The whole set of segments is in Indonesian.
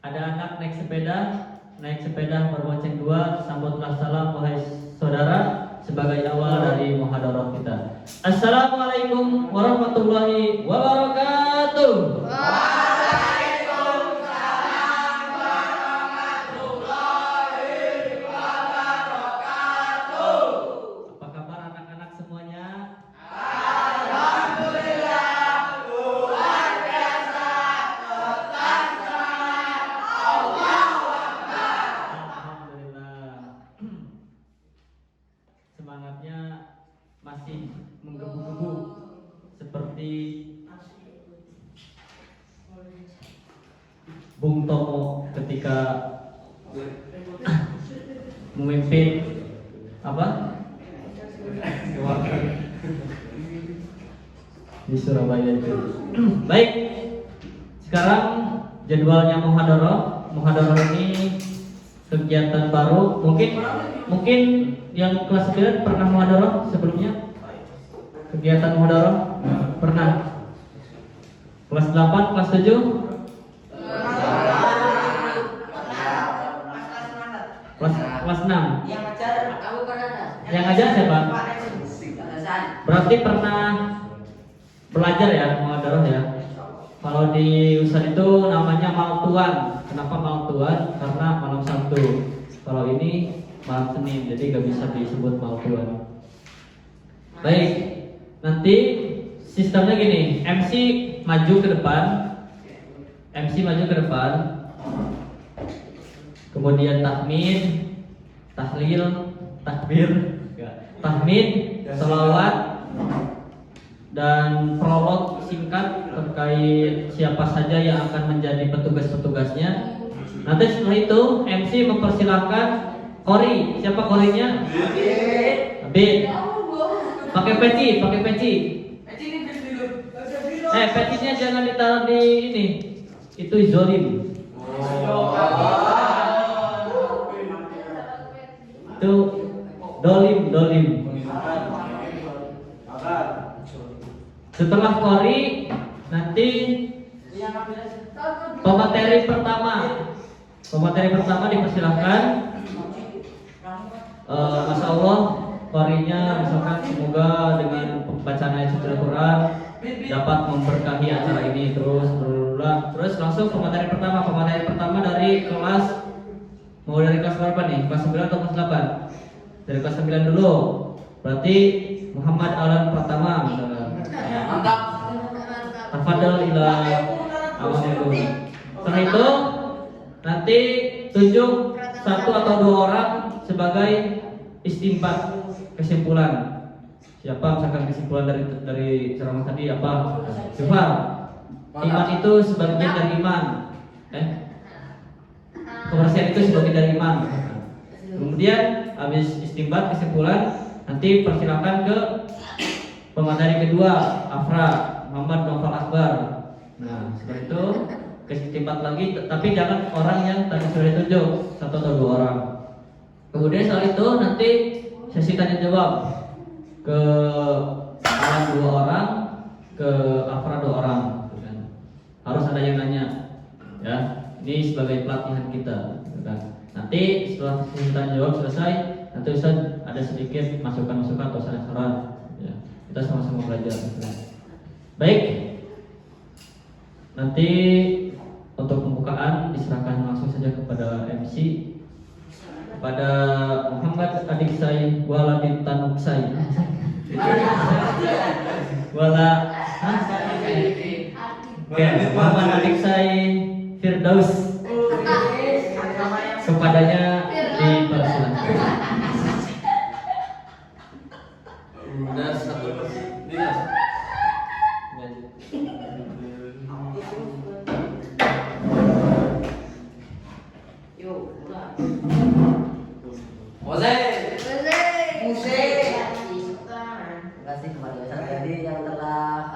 Ada anak naik sepeda berbonceng dua, sambutlah salam wahai saudara sebagai awal dari muhadarah kita. Assalamualaikum warahmatullahi wabarakatuh. Waalaikumsalam warahmatullahi wabarakatuh. Apa kabar anak-anak semuanya? Alhamdulillah, luar biasa, tetap semangat, Allahu Akbar. Alhamdulillah. Semangatnya masih menggebu-gebu seperti Bung Tomo ketika memimpin di Surabaya itu. Baik, sekarang jadwalnya muhadarah ini kegiatan baru. Mungkin yang kelas 9 pernah muhadarah sebelumnya? Kegiatan muhadarah pernah. Kelas 8, kelas 7? Kelas 6. Yang ngajar kamu pernah nggak? Yang ngajar siapa? Berarti pernah belajar ya muhadarah ya. Kalau di Ustaz itu namanya Maltuan. Kenapa Maltuan? Karena malam Sabtu. Kalau ini malam Senin, jadi gak bisa disebut Maltuan. Baik, nanti sistemnya gini. MC maju ke depan. Kemudian tahlil, takbir, tahmid, salawat, dan prolog singkat terkait siapa saja yang akan menjadi petugas-petugasnya. Nanti setelah itu MC mempersilahkan qori. Siapa qorinya? Abid. Pakai peci. Pecinya jangan ditaruh di ini. Itu zolim. Itu dolim. Setelah qori nanti pemateri pertama dipersilahkan. Masya Allah, qorinya misalkan semoga dengan pembacaan ayat suci Al-Quran dapat memberkahi acara ini terus langsung pemateri pertama dari kelas, mau dari kelas berapa nih? Kelas 9 atau kelas 8? Dari kelas 9 dulu. Berarti Muhammad Alan Pratama misalnya. Mantap. Tafadhal ila awamikum. Setelah itu nanti tunjuk 1 atau 2 orang sebagai istimbat, kesimpulan. Siapa misalkan kesimpulan dari ceramah tadi apa? Jufar. Iman itu sebagian dari iman. Kebersihan itu sebagian dari iman. Kemudian habis istimbat kesimpulan, nanti persilakan ke pemateri kedua, Afra, Muhammad Novel Akbar. Nah, setelah itu kesimpat lagi, tapi jangan orang yang tadi sudah ditunjuk, 1 atau 2 orang. Kemudian setelah itu nanti sesi tanya jawab ke Alan 2 orang, ke Afra 2 orang. Harus ada yang nanya, ya. Ini sebagai pelatihan kita. Nanti setelah sesi tanya jawab selesai, nanti Ustaz ada sedikit masukan-masukan atau saran-saran. Ya, kita sama-sama belajar. Baik. Nanti untuk pembukaan diserahkan langsung saja kepada MC, kepada Muhammad adik saya Waladin Tanuk saya. Muhammad adik saya Firdaus. Kepadanya dipersilakan. Dan satu Terima kasih kepada Ustaz Yadi yang telah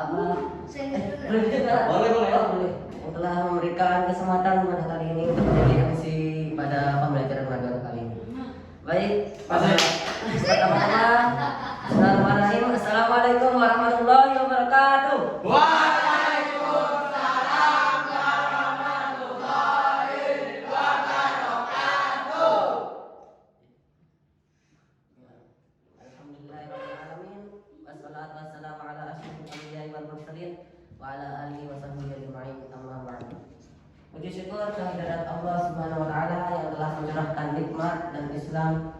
yang telah memberikan kesempatan pada kali ini untuk menjadi MC pada pembelajaran muhadarah kali ini. Baik, pertama-tama Bismillahirrahmanirrahim. Assalamualaikum warahmatullahi wabarakatuh. Waalaikumsalam warahmatullahi Puji syukur kehadirat Allah Subhanahu wa taala yang telah mencurahkan nikmat dan Islam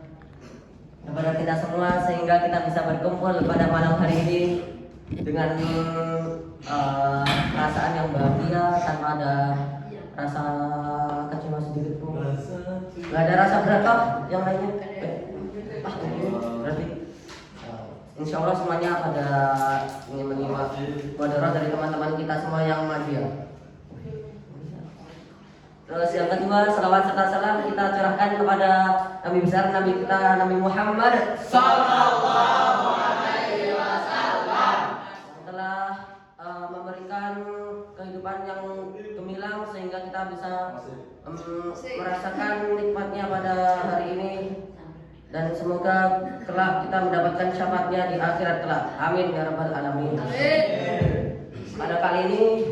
kepada kita semua sehingga kita bisa berkumpul pada malam hari ini dengan perasaan yang bahagia tanpa ada rasa kecewa sedikit pun. Nggak ada rasa berat toh yang lainnya. Berarti insya Allah semuanya pada ingin menyimak mudarat dari teman-teman kita semua yang maju ya. Terus yang kedua, salawat serta salam kita curahkan kepada Nabi besar Nabi kita Nabi Muhammad Sallallahu alaihi wasallam. Telah memberikan kehidupan yang gemilang sehingga kita bisa merasakan nikmatnya pada hari ini dan semoga kelak kita mendapatkan syafaatnya di akhirat kelak. Amin ya rabbal alamin. Pada kali ini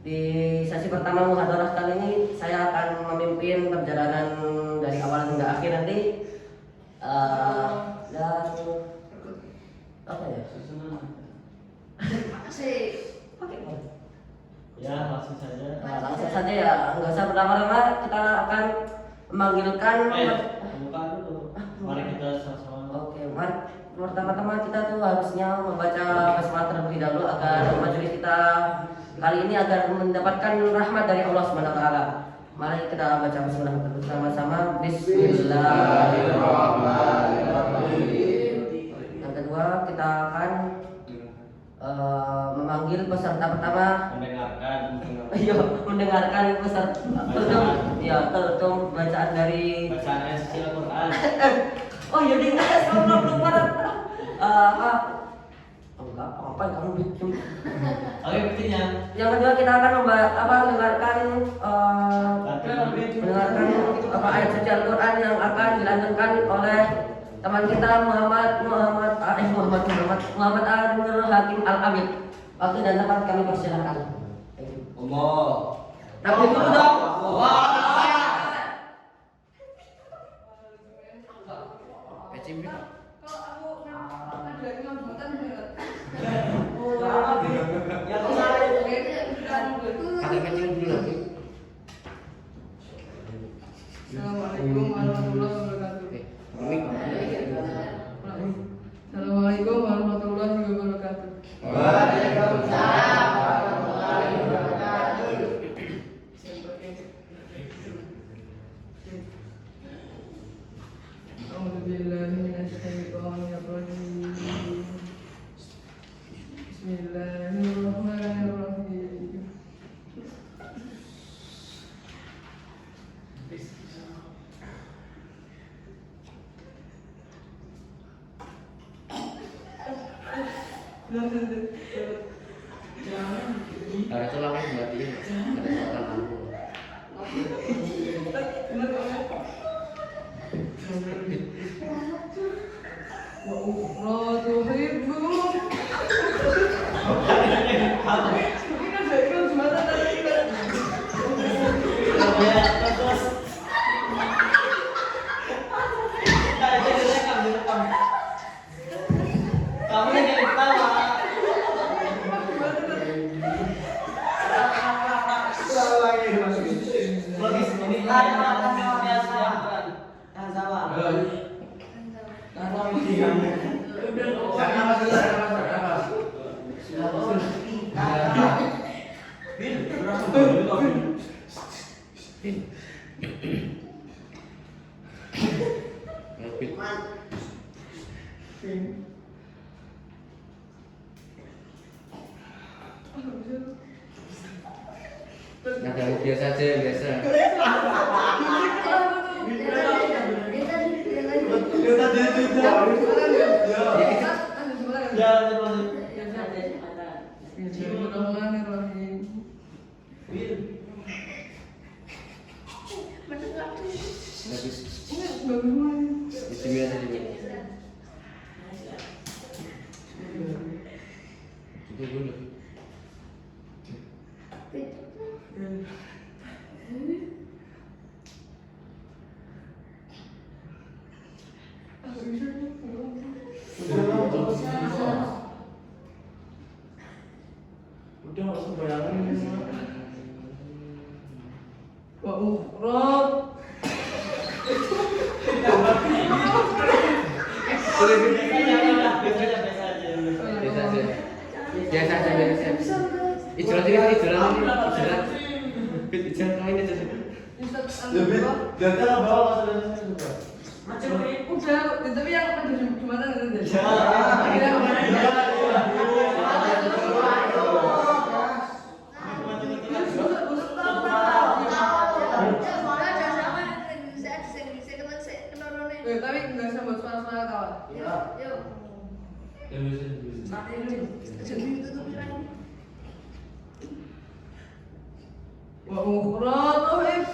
di sesi pertama muhadarah kali ini saya akan memimpin perjalanan dari awal hingga akhir nanti dan apa ya? Ya, langsung saja. Langsung saja ya, nggak usah berlama-lama, kita akan memanggilkan. Bukan dulu. Mari kita sama-sama. Oke, mari pertama-tama kita tuh harusnya membaca basmalah terlebih dahulu agar majelis kita kali ini agar mendapatkan rahmat dari Allah Subhanahu wa taala. Mari kita baca bismillah bersama-sama. Bismillahirrahmanirrahim. Yang kedua kita akan memanggil peserta pertama mendengarkan peserta tertum bacaan dari bacaan ayat suci Al-Qur'an. Oh ya dengar sama lupa. Enggak apa kamu bikin. Oke, buktinya. Yang kedua kita akan mendengarkan ayat suci Al-Qur'an yang akan dilanjutkan oleh teman kita Muhammad Arifin Hakim Al-Abid. Waktu dan tempat kami persilakan. Tapi dulu dong. Assalamualaikum warahmatullahi wabarakatuh. Assalamualaikum warahmatullahi wabarakatuh. Waalaikumsalam warahmatullahi wabarakatuh. A'udzubillahi minasyaitonir rajim. Bismillahirrahmanirrahim. Itu lama dimatiin. Ada suara lampu. Wa ukhra tuhibbun. Kamu yang jadi ketawa. Logis ini Nada biasa aja, biasa. Bismillahirrahmanirrahim. Bagus. Bagaimana? Itu biasa juga. Itu dulu. Udah langsung bayangin. Wa ukhra. Biasa aja. Ijaran ini ijaran lain aja. Lebih dari bawah maksudnya. Udah, tapi yang pada Jumatan itu deh. Tapi nggak usah buat suara-suara kawan. Wa ukhra tuhib.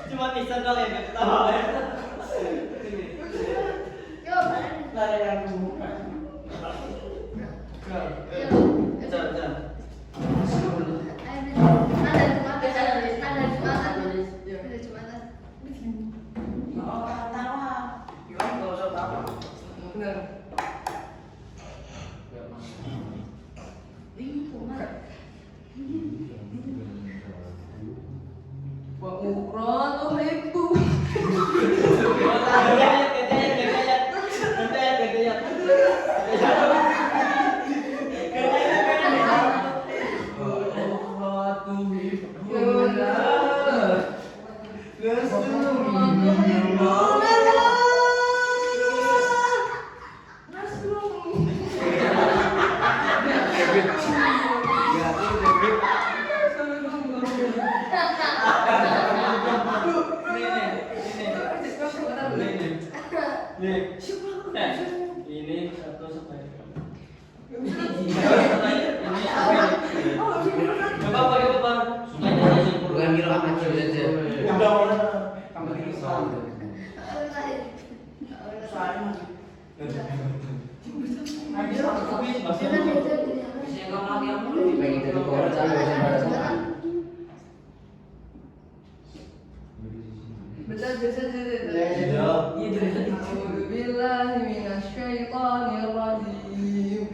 Cuma bisa kali ya ketawa ya. Benar. Wa ukhra tuhibbu. Ini satu supaya coba pakai apa? Supaya Bukan kira apa aja aja. Udah mana? Kamu ini Bagi dari koran saya Betul biasa jadi. Iya. A'udzu billahi minasyaitonir rajim.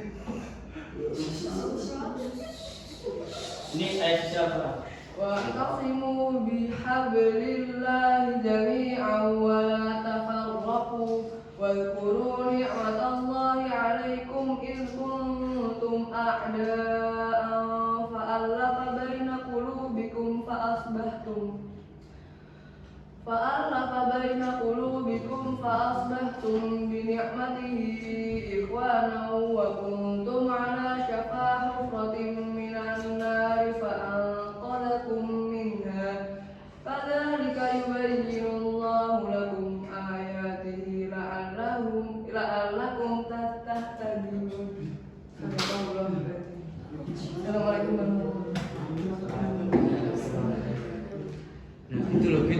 ini ayat siapa? Wa'tasimu bihablillahi jami'an wa la tafarraqu wadhkuru ni'matallahi 'alaikum idh kuntum a'da'an fa'alafa baina qulubikum فأصبحتم بنعمته إخوانا وكنتم على شفا حفرة من النار فأنقذكم منها كذلك يبين الله لكم آياته لعلكم تهتدون. Assalamualaikum warahmatullahi wabarakatuh. Nah, itu loh Fit.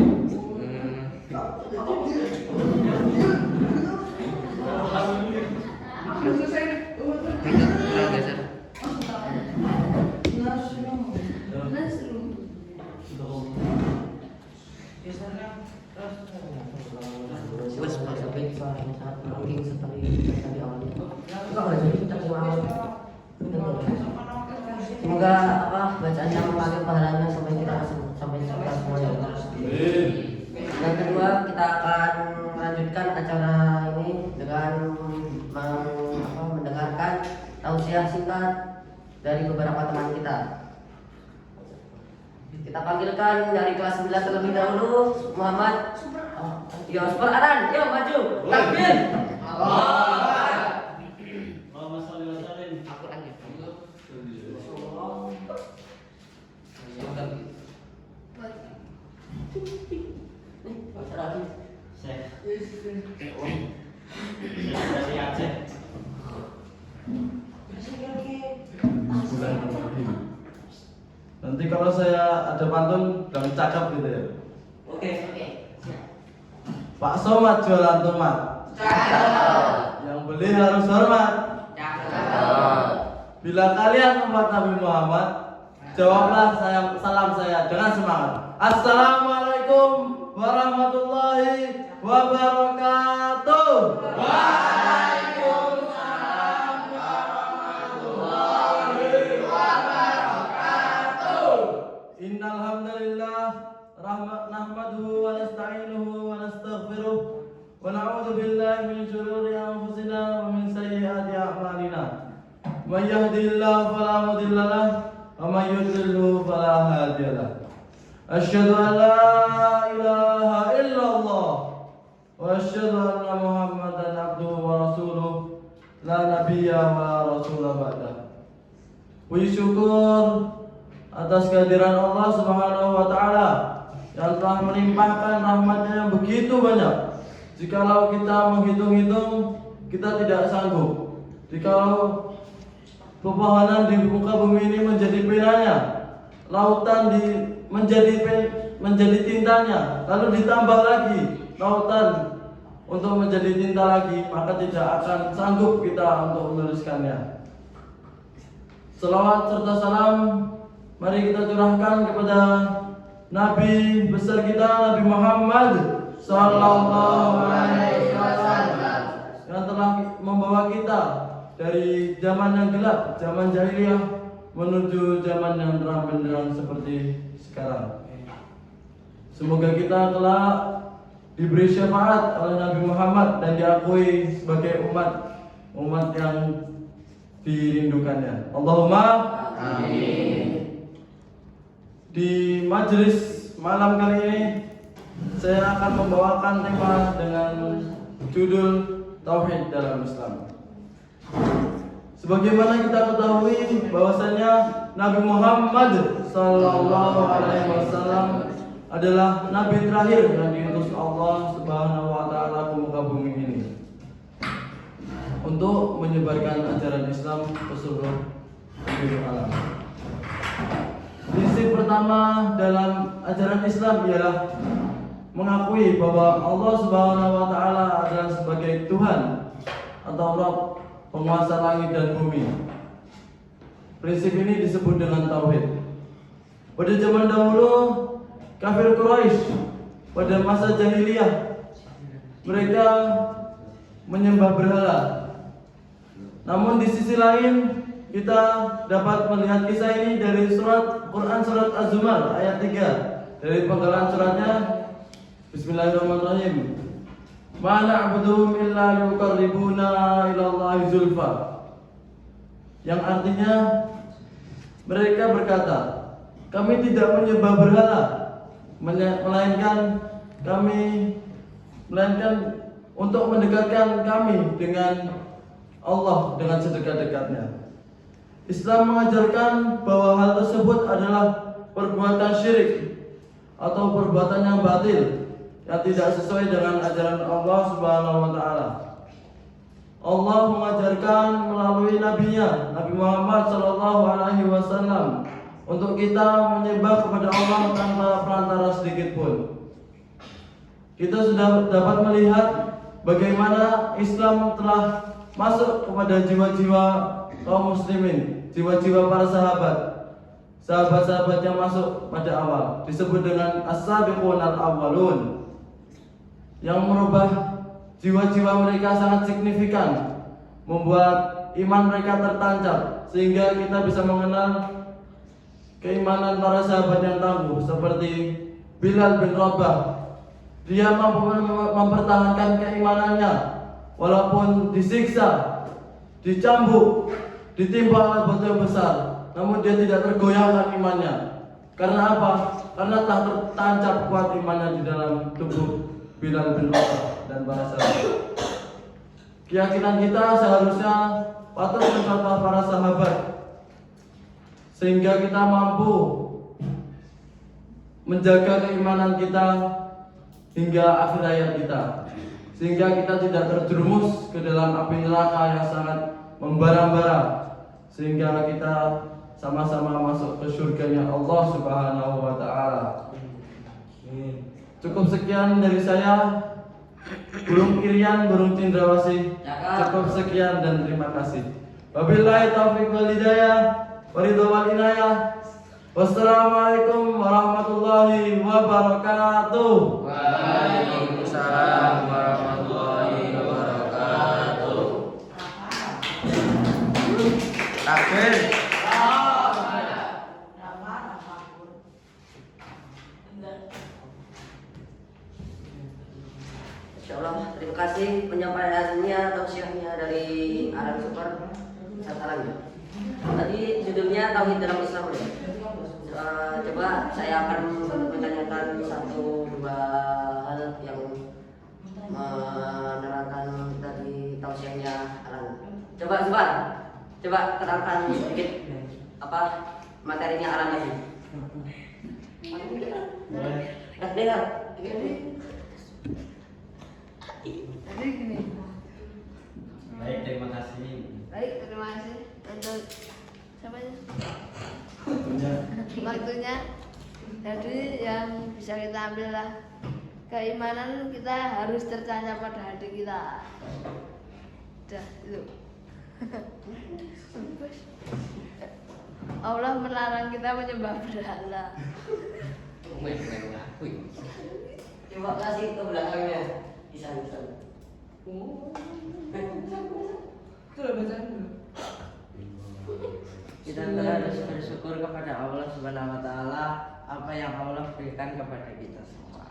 Kurang geser. Wes sampai sangat penting seperti tadi awalnya. Enggak boleh jadi kita awal. Semoga bacaan yang memanggil pahalanya sampai kita semuanya. Yang kedua kita akan melanjutkan acara ini dengan mendengarkan tausiah singkat dari beberapa teman kita. Kita panggilkan dari kelas 9 terlebih dahulu Muhammad. Yo, Super Aran, yo maju. Takbir. Muhammad sallallahu alaihi wasallam. Al-Qur'an ya. Dari Aceh. Nanti kalau saya ada pantun jangan cakap gitu ya. Oke. Pak Somad jualan tomat. Yang beli harus hormat. Bila kalian umat Nabi Muhammad, jawablah salam saya dengan semangat. Assalamualaikum warahmatullahi wabarakatuh. Innal hamdalillah nahmaduhu wa nasta'inuhu wa nastaghfiruh wa na'udzu billahi min shururi anfusina wa min sayyiati a'malina. May yahdihillahu fala mudilla lahu wa may yudlilhu fala hadiya lahu. Asyhadu an la ilaha illallah wa asyhadu anna Muhammadan abduhu wa rasuluh la nabiyya wa la rasula ba'dah. Puji syukur atas kehadiran Allah Subhanahu wa taala yang telah melimpahkan rahmat-Nya yang begitu banyak. Jikalau kita menghitung-hitung, kita tidak sanggup. Jikalau pepohonan di muka bumi ini menjadi penanya, lautan menjadi tintanya, lalu ditambah lagi lautan untuk menjadi tinta lagi, maka tidak akan sanggup kita untuk menuliskannya. Selawat serta salam mari kita curahkan kepada Nabi besar kita, Nabi Muhammad Sallallahu Alaihi Wasallam, yang telah membawa kita dari zaman yang gelap, zaman jahiliyah, menuju zaman yang terang benderang seperti sekarang. Semoga kita telah diberi syafaat oleh Nabi Muhammad dan diakui sebagai umat yang dirindukannya. Allahumma amin. Di majelis malam kali ini saya akan membawakan tema dengan judul Tauhid dalam Islam. Sebagaimana kita ketahui bahwasanya Nabi Muhammad Sallallahu Alaihi Wasallam adalah Nabi terakhir yang diutus Allah Subhanahu Wa Taala ke muka bumi ini untuk menyebarkan ajaran Islam ke seluruh alam. Prinsip pertama dalam ajaran Islam ialah mengakui bahwa Allah Subhanahu wa taala adalah sebagai Tuhan atau Rabb, penguasa langit dan bumi. Prinsip ini disebut dengan tauhid. Pada zaman dahulu kafir Quraisy pada masa jahiliyah mereka menyembah berhala. Namun di sisi lain kita dapat melihat kisah ini dari Quran surat Az-Zumar ayat 3 dari penggalan suratnya. Bismillahirrahmanirrahim. Ma na'buduhum illa liqarribuna ila Allahi zulfa. Yang artinya mereka berkata, kami tidak menyembah berhala, melainkan untuk mendekatkan kami dengan Allah dengan sedekat-dekatnya. Islam mengajarkan bahwa hal tersebut adalah perbuatan syirik atau perbuatan yang batil yang tidak sesuai dengan ajaran Allah Subhanahu wa taala. Allah mengajarkan melalui nabinya Nabi Muhammad sallallahu alaihi wasallam untuk kita menyembah kepada Allah tanpa perantara sedikit pun. Kita sudah dapat melihat bagaimana Islam telah masuk kepada jiwa-jiwa kaum muslimin, jiwa-jiwa para sahabat-sahabat yang masuk pada awal, disebut dengan as-sabiqun al-awwalun, yang merubah jiwa-jiwa mereka sangat signifikan, membuat iman mereka tertancap sehingga kita bisa mengenal keimanan para sahabat yang tangguh seperti Bilal bin Rabah. Dia mampu mempertahankan keimanannya walaupun disiksa, dicambuk, ditimpa oleh batu besar, namun dia tidak tergoyahkan imannya. Karena apa? Karena tak tertancap kuat imannya di dalam tubuh Bilal bin Rabah dan para sahabat. Keyakinan kita seharusnya patut mencontoh para sahabat, sehingga kita mampu menjaga keimanan kita hingga akhir hayat kita, sehingga kita tidak terjerumus ke dalam api neraka yang sangat membara-bara, sehingga kita sama-sama masuk ke surganya Allah Subhanahu wa taala. Cukup sekian dari saya, burung Irian, burung Cendrawasih. Cukup sekian dan terima kasih. Wabillahi taufiq wal hidayah, waridho wal inayah. Wassalamualaikum warahmatullahi wabarakatuh. Waalaikumsalam warahmatullahi wabarakatuh. Takbir. Insyaallah, terima kasih penyampaiannya tausiahnya dari Aran Super Sataran. Tadi judulnya Tauhid dalam Islam ya. Coba saya akan menanyakan satu dua hal yang menerangkan tadi tausiahnya Aran. Coba terangkan sedikit apa materinya Aran tadi. Dengar. Jadi gini. Baik, terima kasih. Baik, terima kasih untuk siapa ya? Waktunya. Jadi yang bisa kita ambil lah, keimanan kita harus tercacap pada hati kita. Udah itu. Allah melarang kita menyembah berhala. Coba kasih ke belakangnya. Bisa. Itu udah bacaan dulu. Kita harus bersyukur kepada Allah Subhanahu wa taala apa yang Allah berikan kepada kita semua.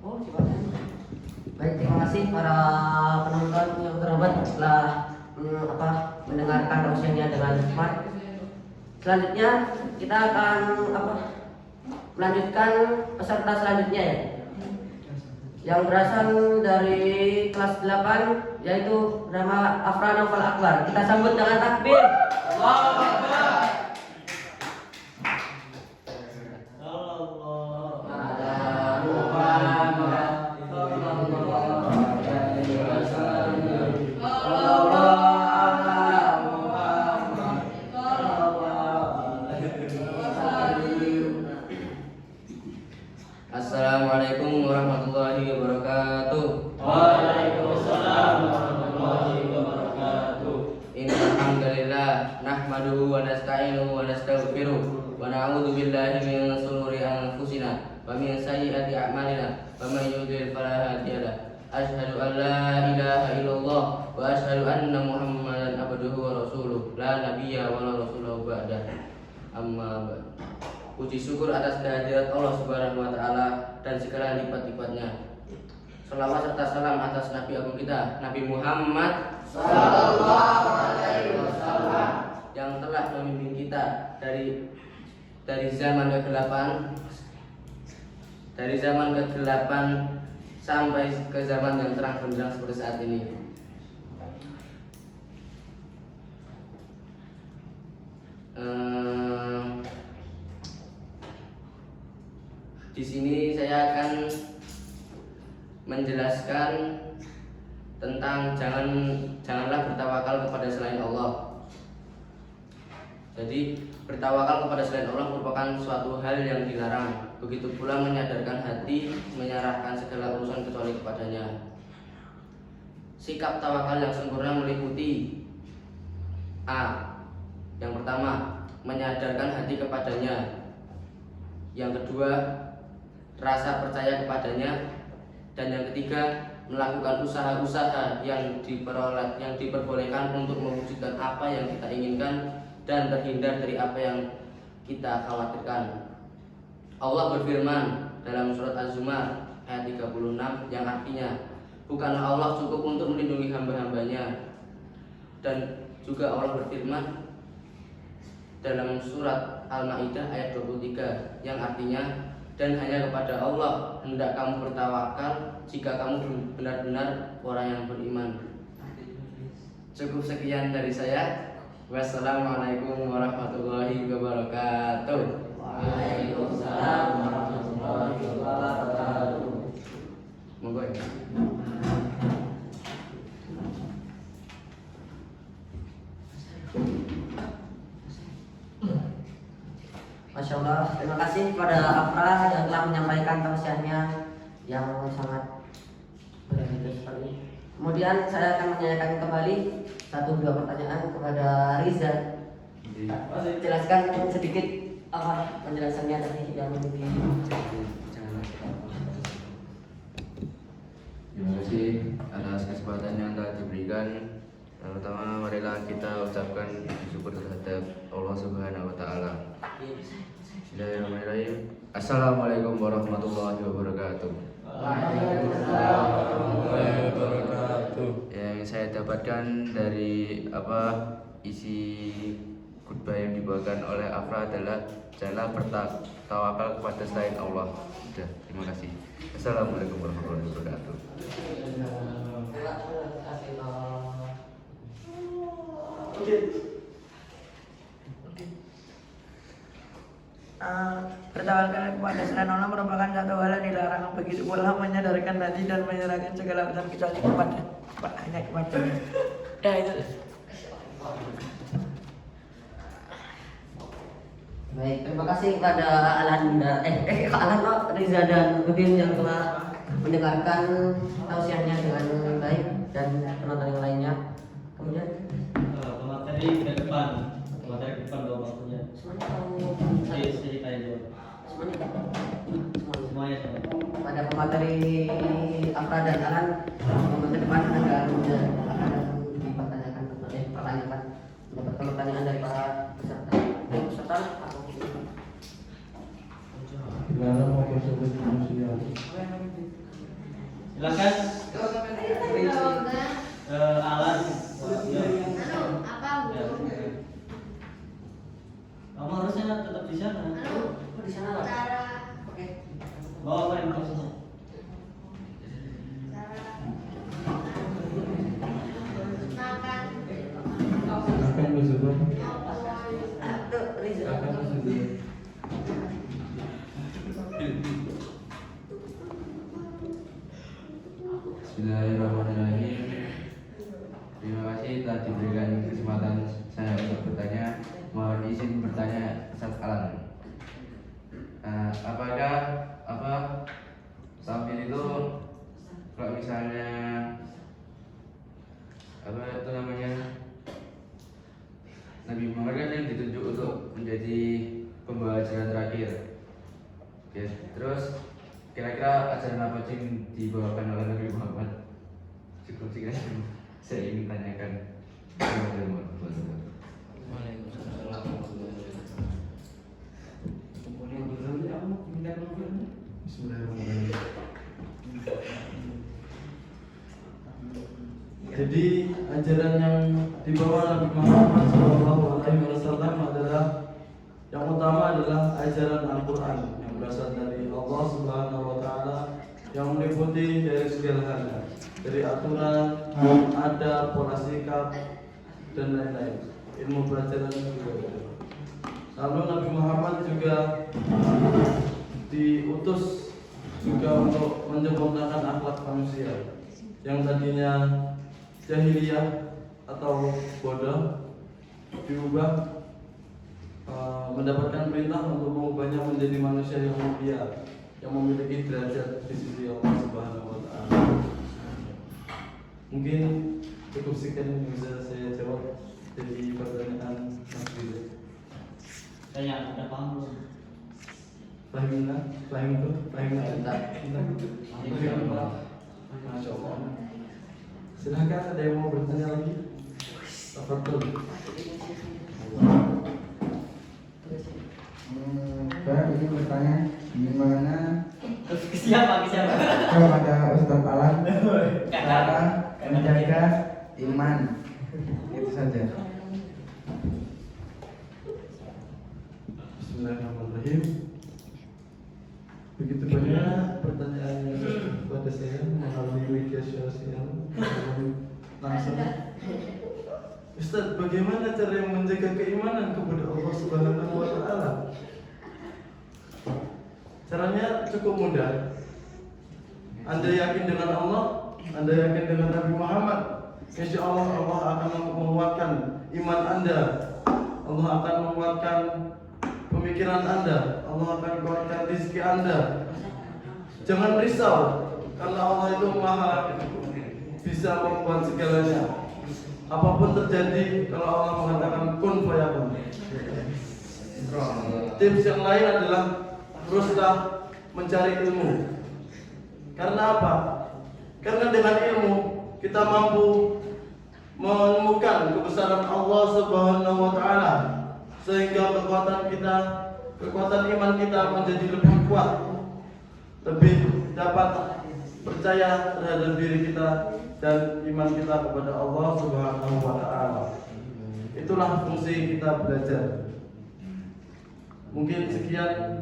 Oh, coba. Baik, terima kasih para penonton yang terhormat setelah mendengarkan tausiahnya dengan hikmat. Selanjutnya kita akan melanjutkan peserta selanjutnya ya. Yang berasal dari kelas 8 yaitu nama Afra Naufal Akbar. Kita sambut dengan takbir. Allahu Akbar. Assalamualaikum warahmatullahi wabarakatuh. Waalaikumsalam warahmatullahi wabarakatuh. Innal hamdalillah nahmaduhu wa nasta'inuhu wa nastaghfiruh wa na'udzu billahi min shururi anfusina wa min sayyiati a'malina. Faman yudhlil fala hadiya lahu. Asyhadu an la ilaha illallah wa asyhadu anna Muhammadan abduhu wa rasuluh. La nabiyya wa la rasulahu ba'da. Amma ba'd. Puji syukur atas kehadirat Allah Subhanahu wa taala dan segala lipat-lipatnya. Selawat serta salam atas Nabi agung kita, Nabi Muhammad sallallahu alaihi wasallam, yang telah membimbing kita dari zaman kegelapan sampai ke zaman yang terang benderang seperti saat ini. Di sini saya akan menjelaskan tentang janganlah bertawakal kepada selain Allah. Jadi bertawakal kepada selain Allah merupakan suatu hal yang dilarang. Begitu pula menyadarkan hati menyerahkan segala urusan kecuali kepadanya. Sikap tawakal yang sempurna meliputi A. Yang pertama, menyadarkan hati kepadanya. Yang kedua, rasa percaya kepadanya. Dan yang ketiga, melakukan usaha-usaha yang diperbolehkan untuk mewujudkan apa yang kita inginkan dan terhindar dari apa yang kita khawatirkan. Allah berfirman dalam surat Az-Zumar ayat 36 yang artinya, bukanlah Allah cukup untuk melindungi hamba-hambanya. Dan juga Allah berfirman dalam surat Al-Maidah ayat 23 yang artinya, dan hanya kepada Allah hendak kamu bertawakal jika kamu benar-benar orang yang beriman. Cukup sekian dari saya. Wassalamualaikum warahmatullahi wabarakatuh. Waalaikumsalam warahmatullahi wabarakatuh. Monggo. Masya Allah. Allah. Terima kasih kepada Afra yang telah menyampaikan tausiahnya yang sangat berharga sekali. Kemudian saya akan menanyakan kembali 1-2 pertanyaan kepada Riza. Jelaskan sedikit apa penjelasannya tadi yang di. Terima kasih atas kesempatan yang telah diberikan. Yang pertama, marilah kita ucapkan syukur terhadap Allah Subhanahu wa Ta'ala. Bismillahirrahmanirrahim. Assalamualaikum warahmatullahi wabarakatuh. Yang saya dapatkan dari isi khutbah yang dibawakan oleh Afra adalah janganlah bertawakal kepada selain Allah. Sudah, terima kasih. Assalamualaikum warahmatullahi wabarakatuh. Bertawakal kepada selain Allah merupakan satu hal yang dilarang. Begitu pula menyadarkan hati dan menyerahkan segala urusan kecuali hanya kepadanya. Ya itu. Baik, terima kasih kepada Riza dan Udin yang telah mendengarkan tausiahnya dengan baik dan penonton yang lainnya. Kemudian pemateri ke depan dong waktunya. Ceritain dulu. Semuanya sama. Pada pemateri Afra dan Alan, ke depan akan dipertanyakan mendapatkan pertanyaan dari para peserta. Gimana mau bersebut manusia? Silakan. Alan. Kamu harusnya tetap di sana. Di sana lah. Oke. Bawa apa yang maksudnya? Akan bersebut. Riza. Akan bersebut. Bismillahirrahmanirrahim. Terima kasih telah diberikan kesempatan saya untuk bertanya. Mohon izin bertanya Ustaz Alan. Apakah sambil itu kalau misalnya Nabi Muhammad kan yang ditunjuk untuk menjadi pembawa ajaran terakhir. Oke, terus kira-kira ajaran apa sih yang dibawakan oleh Nabi Muhammad? Cukup sekian saya ingin tanyakan. Bismillahirrahmanirrahim. Jadi ajaran yang dibawa Nabi Muhammad SAW adalah yang utama adalah ajaran Al-Quran yang berasal dari Allah Subhanahu wa Ta'ala, yang meliputi dari segala hal, dari aturan, adab, pola sikap, dan lain-lain. Ilmu pelajaran juga. Lalu Nabi Muhammad juga diutus juga untuk menyempurnakan akhlak manusia yang tadinya jahiliyah atau bodoh diubah mendapatkan perintah untuk mengubahnya menjadi manusia yang mulia, yang memiliki derajat di sisi Allah Subhanahu wa Ta'ala. Mungkin cukup sekian yang bisa saya jawab dari pertanyaan Mas Billy. Saya udah paham belum? Paham itu? Masya Allah. Silahkan, ada yang mau bertanya lagi? Tafadhol. Saya ingin bertanya gimana Siapa? kepada Ustaz Alan cara menjaga iman. Itu saja. Bismillahirrahmanirrahim. Begitu banyak pertanyaan kepada saya melalui media sosial langsung. Ustaz, bagaimana cara yang menjaga keimanan kepada Allah Subhanahu wa Ta'ala? Caranya cukup mudah. Anda yakin dengan Allah, Anda yakin dengan Nabi Muhammad, insya Allah Allah akan menguatkan iman Anda. Allah akan menguatkan pemikiran Anda, Allah akan kuatkan rezeki Anda. Jangan risau, karena Allah itu Maha bisa membuat segalanya. Apapun terjadi, kalau Allah mengatakan kun fayakun. Tips yang lain adalah teruslah mencari ilmu. Karena apa? Karena dengan ilmu kita mampu menemukan kebesaran Allah Subhanahu wa taala, sehingga kekuatan iman kita menjadi lebih kuat, lebih dapat percaya terhadap diri kita dan iman kita kepada Allah Subhanahu wa taala. Itulah fungsi kita belajar. Mungkin sekian